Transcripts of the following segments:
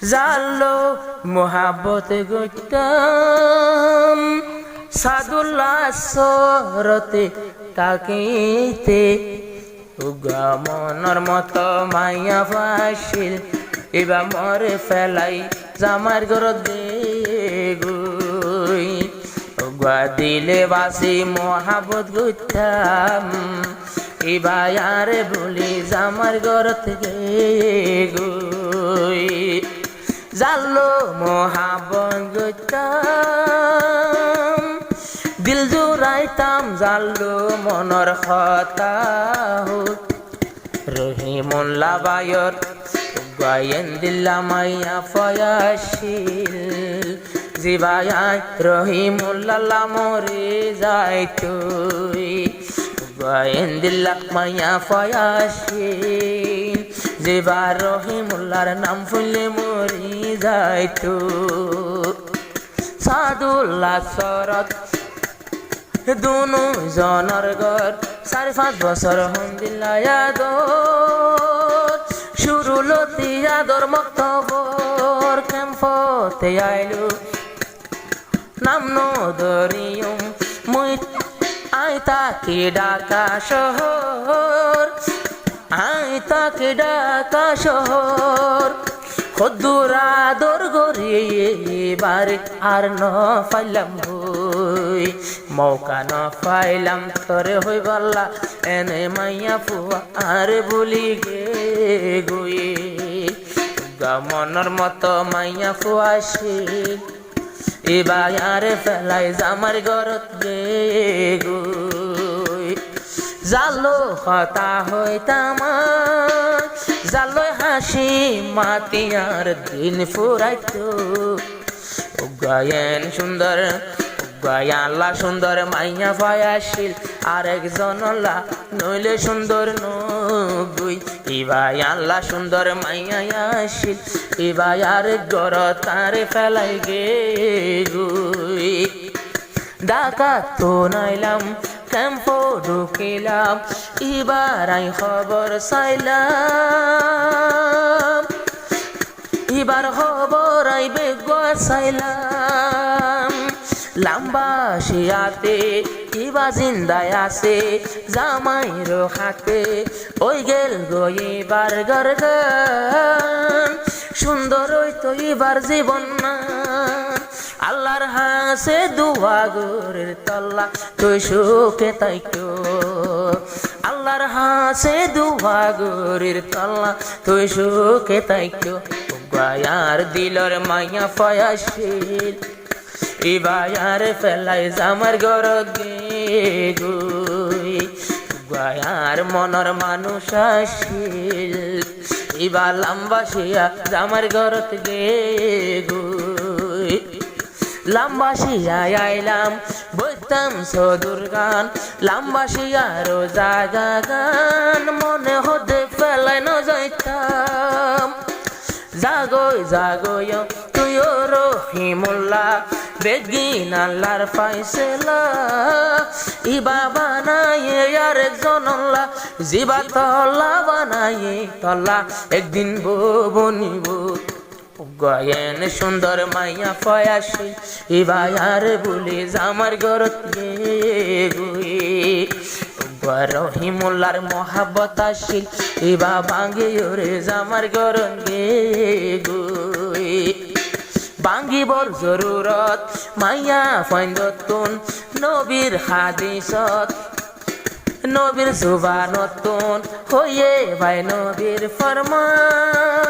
জালো মোহাবত গইতাম সাদুল্লাহ সরতে তাকিতে উগা মনের মতো মাইয়া ফাশিল এবার মরে ফেলাই জামার ঘর দে গুই উগা দিলে বাসি মোহাবত গইতাম এবার আরে বলি জামার ঘর থেকে গুই জালো মোহাবত গইতাম দিল জুড়াইতাম জালো মনর কথা রহিমুল্লাহ বায়র গায়েন দিল্লা মাইয়া ফয়াশিল জিবায়াই রহিমুল্লাহ মরে যাই তুই গায়েন দিল্লা মাইয়া ফয়াশিল জিবা রহিমুল্লাহর নাম ফুলে মরি যাই তুই সাদুল্লাহ সরত দুনো জনের ঘর 4-5 বছর হন্দিল্লায়াদ শুরুলতি আদর মক্তবর ক্যাম্পতে আইলু নাম নদরিয়ম মুই আইতাকে ঢাকা শহর আইতাকে ঢাকা শহর খদ্দুরা দর গরিয়ে বারে আর ন পাইলাম হই মৌকা ন পাইলাম তরে হই বল্লা এনে মাইয়া ফুয়া আর বলি গে গুয়ে মনের মতো মাইয়া ফুয়া শিল এবার আরে ফেলাই জামার ঘরত গে গুই জালো হতা হইতাম জালো হাসি মাতিয়ার দিন ফুরাইতো গায়েন সুন্দর গায়া আল্লাহ সুন্দর মাইয়া ফায়াশিল আরেকজন আল্লাহ নইলে সুন্দর নগুই ইবাই আল্লাহ সুন্দর মাইয়া আসিল ইবাই আরেক গর তারে ফেলাই গে গুই ডাকাত তো নাইলাম ক্যাম্পো ঢুকিলাম এবার আই খবর চাইলাম এবার খবর আইবে চাইলাম লম্বা শিয়াতে কিবা জিন্দায় আছে জামাইর হাতে ওই গেল গো এবার গরগান সুন্দর হইতো এবার জীবন না আল্লাহর হাসে দুয়া গোরের তল্লা তুই সুখে তাইকো আল্লাহর হাসে দুয়া গোরের তল্লা তুই সুখে তাইকো গায়ার দিলর মাইয়া ফয়াশিল ইবায়ার ফেলাই জামার ঘর গে গুই গায়ার মনর মানুষ আসিল ইবা লম্বা শিয়া জামার ঘরত গে গুই লম্বা শিয়ায় আইলাম বইতাম সদুর গান লম্বা শিয়ারও জাগা গান মনে হতে ফেলাই ন যাইতাম জাগোয় জাগোয় তুইও রহিমুল্লাহ বেগিন আল্লাহর ফাইসলা ইবা বানায়ে আরেকজন আল্লাহ জিবা তল্লা বানায়ে তল্লা একদিন বনিব গায়েন সুন্দর মাইয়া ফয়াশিল ইবা আর বলে জামার ঘরত গে গুই রহিমুল্লাহর মহাব্বত আসিল ইবা ভাঙ্গে ওরে জামার ঘরত গে গুই ভাঙ্গিবর জরুরত মাইয়া ফাইন্দতুন নবীর হাদিসত নবীর জুবানতুন হইয়ে ভাই নবীর ফরমান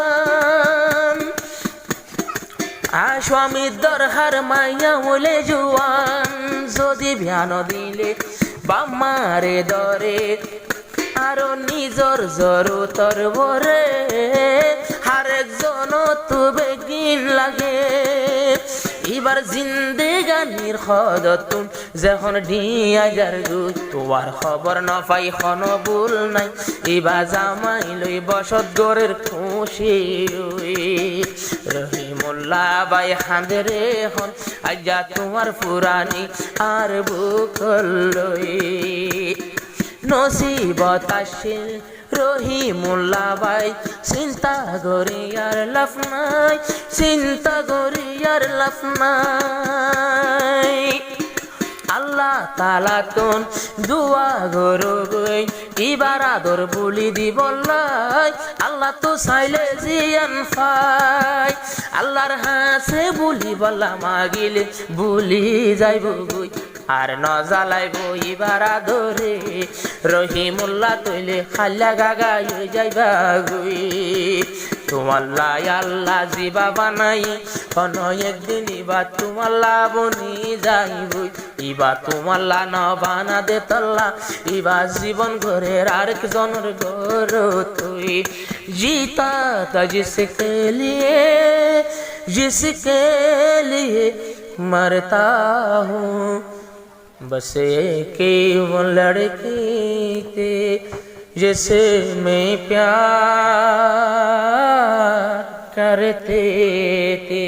স্বামীর দরহার মাইয়া হলে জুয়ান যদি ধ্যান দিলে বাম্মারে দরে আরো নিজর জরুতর ভরে আরেকজন তো বেগিন লাগে এবার জিন্দেগানির খদতুন যখন ঢিয়াজার গুই তোমার খবর ন পাই খন ভুল নাই এবার জামাই লই বসত গরের খুশি রহিমুল্লাহ বাই হাঁদরে হন আজ্ঞা তোমার পুরানি আর বুক লই নসিবত আসিল রহিমুল্লাহ ভাই চিন্তা করি আর লাভ নাই, চিন্তা করি আর লাভ নাই। আল্লাহ তালা তোন দুয়া গরু গই ইবার আদর বুলি দিবলাই, আল্লাহ তো চাইলে জিয়ান পাই। আল্লাহর হাসে বুলি বলা মাগিলে বুলি যাইব গই আর ন জ্বালাইব ইবার আদরে, রহিমুল্লাহ তৈলে খাল্লা গাগাই যাইবা গই। তোমাল্লা আল্লাহ জিবা বানাই কোন একদিন ইবা তোমাল্লা বনি যাইবই, ইবা তোমাল্লা ন বানা দে তল্লা ইবা জীবন ঘরের আরেক জনের ঘর তুই। जीता था जिसके लिए मरता हूँ, बस एक वो लड़की थे जिसे मैं प्यार करते थे।